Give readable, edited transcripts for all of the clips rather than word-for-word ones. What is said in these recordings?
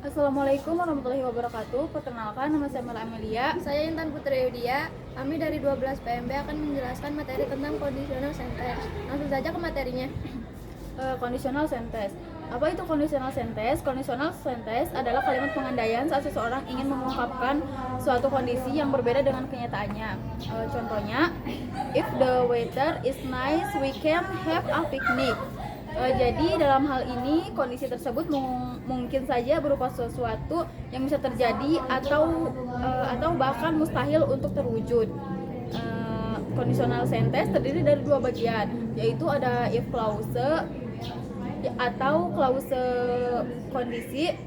Assalamualaikum warahmatullahi wabarakatuh. Perkenalkan, nama saya Mela Amelia. Saya Intan Putri Yudia. Kami dari 12 PMB akan menjelaskan materi tentang conditional sentence. Langsung saja ke materinya. Conditional sentence. Apa itu conditional sentence? Conditional sentence adalah kalimat pengandaian saat seseorang ingin mengungkapkan suatu kondisi yang berbeda dengan kenyataannya. Contohnya, if the weather is nice, we can have a picnic. Jadi dalam hal ini kondisi tersebut mungkin saja berupa sesuatu yang bisa terjadi atau bahkan mustahil untuk terwujud. Conditional sentence terdiri dari dua bagian, yaitu ada if clause atau clause kondisi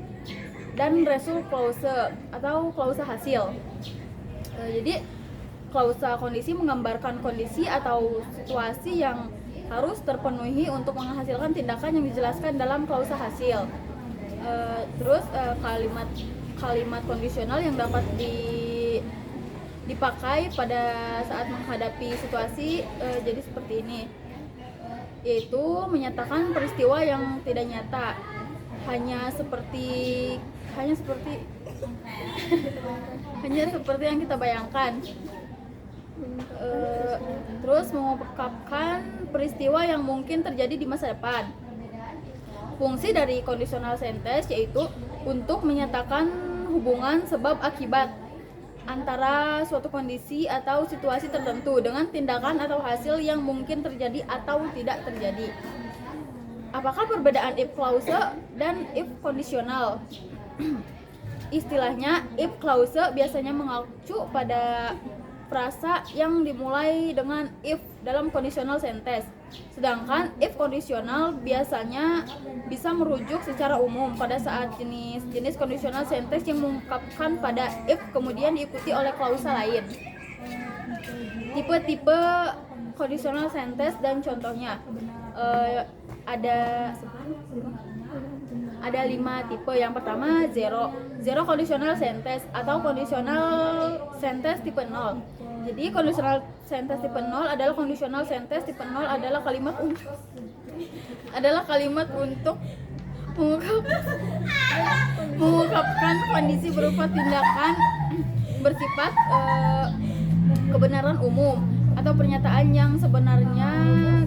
dan result clause atau clause hasil. Jadi klausa kondisi menggambarkan kondisi atau situasi yang harus terpenuhi untuk menghasilkan tindakan yang dijelaskan dalam klausa hasil. Kalimat kondisional yang dapat dipakai pada saat menghadapi situasi jadi seperti ini, yaitu menyatakan peristiwa yang tidak nyata, hanya seperti yang kita bayangkan. Terus mengungkapkan peristiwa yang mungkin terjadi di masa depan. Fungsi dari conditional sentence yaitu untuk menyatakan hubungan sebab akibat antara suatu kondisi atau situasi tertentu dengan tindakan atau hasil yang mungkin terjadi atau tidak terjadi. Apakah perbedaan if clause dan if kondisional? Istilahnya, if clause biasanya mengacu pada frasa yang dimulai dengan if dalam conditional sentence. Sedangkan if kondisional biasanya bisa merujuk secara umum pada saat jenis conditional sentence yang mengungkapkan pada if kemudian diikuti oleh klausa lain. Tipe-tipe conditional sentence dan contohnya ada 5 tipe. Yang pertama zero conditional sentence atau conditional sentence tipe 0. Jadi conditional sentence tipe 0 adalah conditional sentence tipe 0 adalah kalimat untuk mengungkapkan kondisi berupa tindakan bersifat kebenaran umum atau pernyataan yang sebenarnya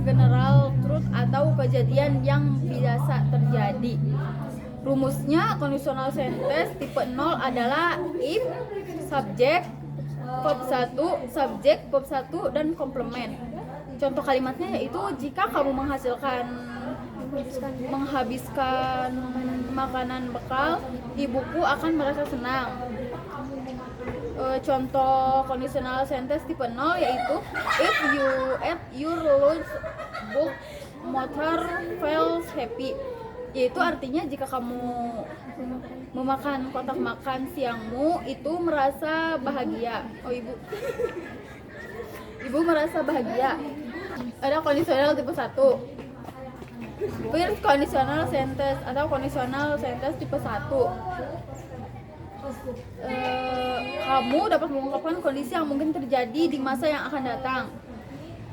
general truth atau kejadian yang biasa terjadi. Rumusnya conditional sentence tipe 0 adalah if, subjek, verb 1, subjek, verb 1, dan komplement. Contoh kalimatnya yaitu jika kamu menghabiskan makanan bekal, ibuku akan merasa senang. Contoh conditional sentence tipe 0 yaitu if you at your lunch book mother feels happy, yaitu artinya jika kamu memakan kotak makan siangmu itu merasa bahagia. Ibu merasa bahagia. Ada conditional tipe 1. First conditional sentence atau conditional sentence tipe 1. Kamu dapat mengungkapkan kondisi yang mungkin terjadi di masa yang akan datang.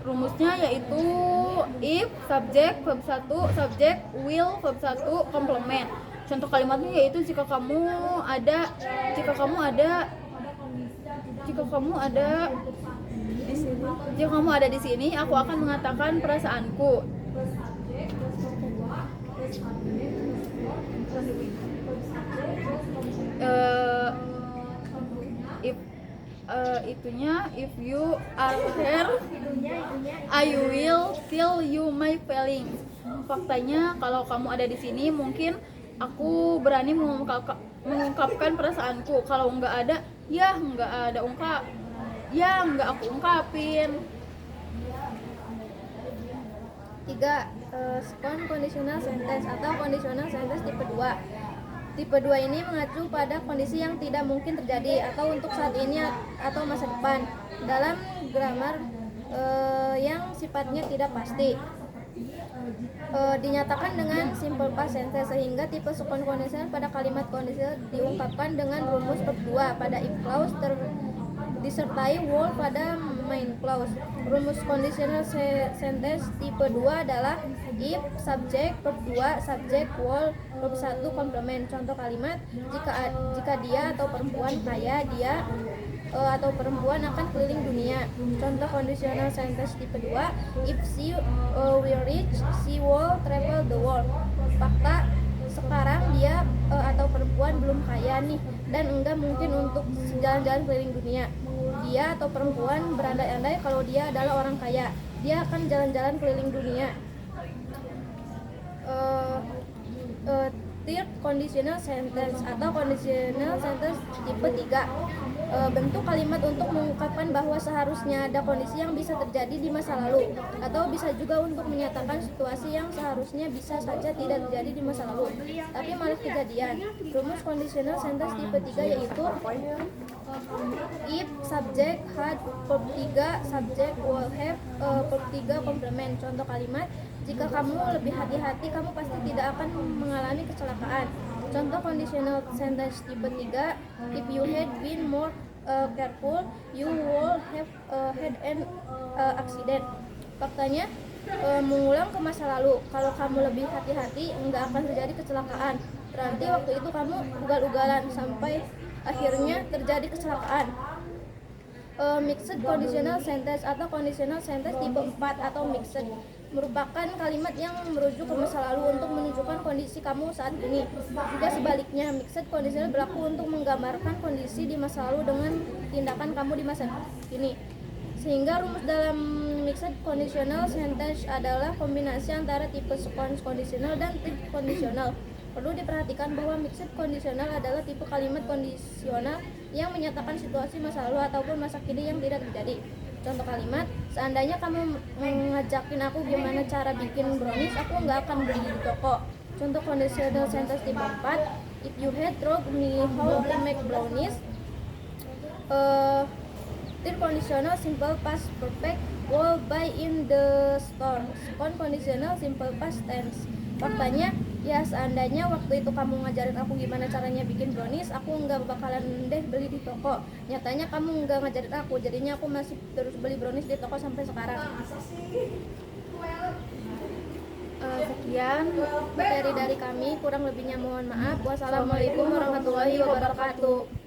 Rumusnya yaitu if, subjek, verb 1, subjek, will, verb 1, komplement. Contoh kalimatnya yaitu jika kamu ada di sini, aku akan mengatakan perasaanku. If you are here, I will tell you my feelings. Faktanya kalau kamu ada di sini, mungkin aku berani mengungkapkan perasaanku. Kalau nggak ada, nggak aku ungkapin. 3. Conditional sentence atau conditional sentence tipe 2. Tipe 2 ini mengacu pada kondisi yang tidak mungkin terjadi atau untuk saat ini atau masa depan dalam grammar yang sifatnya tidak pasti. Dinyatakan dengan simple past tense sehingga tipe second conditional pada kalimat conditional diungkapkan dengan rumus verb 2 pada if clause disertai will pada main clause. Rumus conditional sentence tipe 2 adalah if subject verb 2 subject wall verb 1 komplement. Contoh kalimat, jika dia atau perempuan kaya, dia atau perempuan akan keliling dunia. Contoh conditional sentence tipe 2, if she will reach, she will travel the world. Fakta, sekarang dia atau perempuan belum kaya nih dan enggak mungkin untuk jalan-jalan keliling dunia. Dia atau perempuan berandai-andai kalau dia adalah orang kaya, dia akan jalan-jalan keliling dunia. Third conditional sentence atau conditional sentence tipe 3, bentuk kalimat untuk mengungkapkan bahwa seharusnya ada kondisi yang bisa terjadi di masa lalu, atau bisa juga untuk menyatakan situasi yang seharusnya bisa saja tidak terjadi di masa lalu tapi malah kejadian. Rumus conditional sentence tipe 3 yaitu if subject had verb 3 subject will have verb 3 komplement. Contoh kalimat, jika kamu lebih hati-hati, kamu pasti tidak akan mengalami kecelakaan. Contoh conditional sentence tipe 3, if you had been more careful, you would have had an accident. Faktanya, mengulang ke masa lalu, kalau kamu lebih hati-hati, enggak akan terjadi kecelakaan. Berarti waktu itu kamu ugal-ugalan sampai akhirnya terjadi kecelakaan. Mixed conditional sentence atau conditional sentence tipe 4 atau mixed merupakan kalimat yang merujuk ke masa lalu untuk menunjukkan kondisi kamu saat ini. Juga sebaliknya, mixed conditional berlaku untuk menggambarkan kondisi di masa lalu dengan tindakan kamu di masa kini. Sehingga rumus dalam mixed conditional sentence adalah kombinasi antara tipe sequence conditional dan type conditional. Perlu diperhatikan bahwa mixed conditional adalah tipe kalimat kondisional yang menyatakan situasi masa lalu ataupun masa kini yang tidak terjadi. Contoh kalimat, seandainya kamu ngajakin aku gimana cara bikin brownies, aku nggak akan beli di toko. Contoh conditional sentence tipe 4, if you had told me how to make brownies. Third conditional simple past perfect, will buy in the store. Second conditional simple past tense. Faktanya, ya seandainya waktu itu kamu ngajarin aku gimana caranya bikin brownies, aku nggak bakalan deh beli di toko. Nyatanya kamu nggak ngajarin aku, jadinya aku masih terus beli brownies di toko sampai sekarang. Sekian Materi dari kami, kurang lebihnya mohon maaf. Wassalamualaikum warahmatullahi wabarakatuh.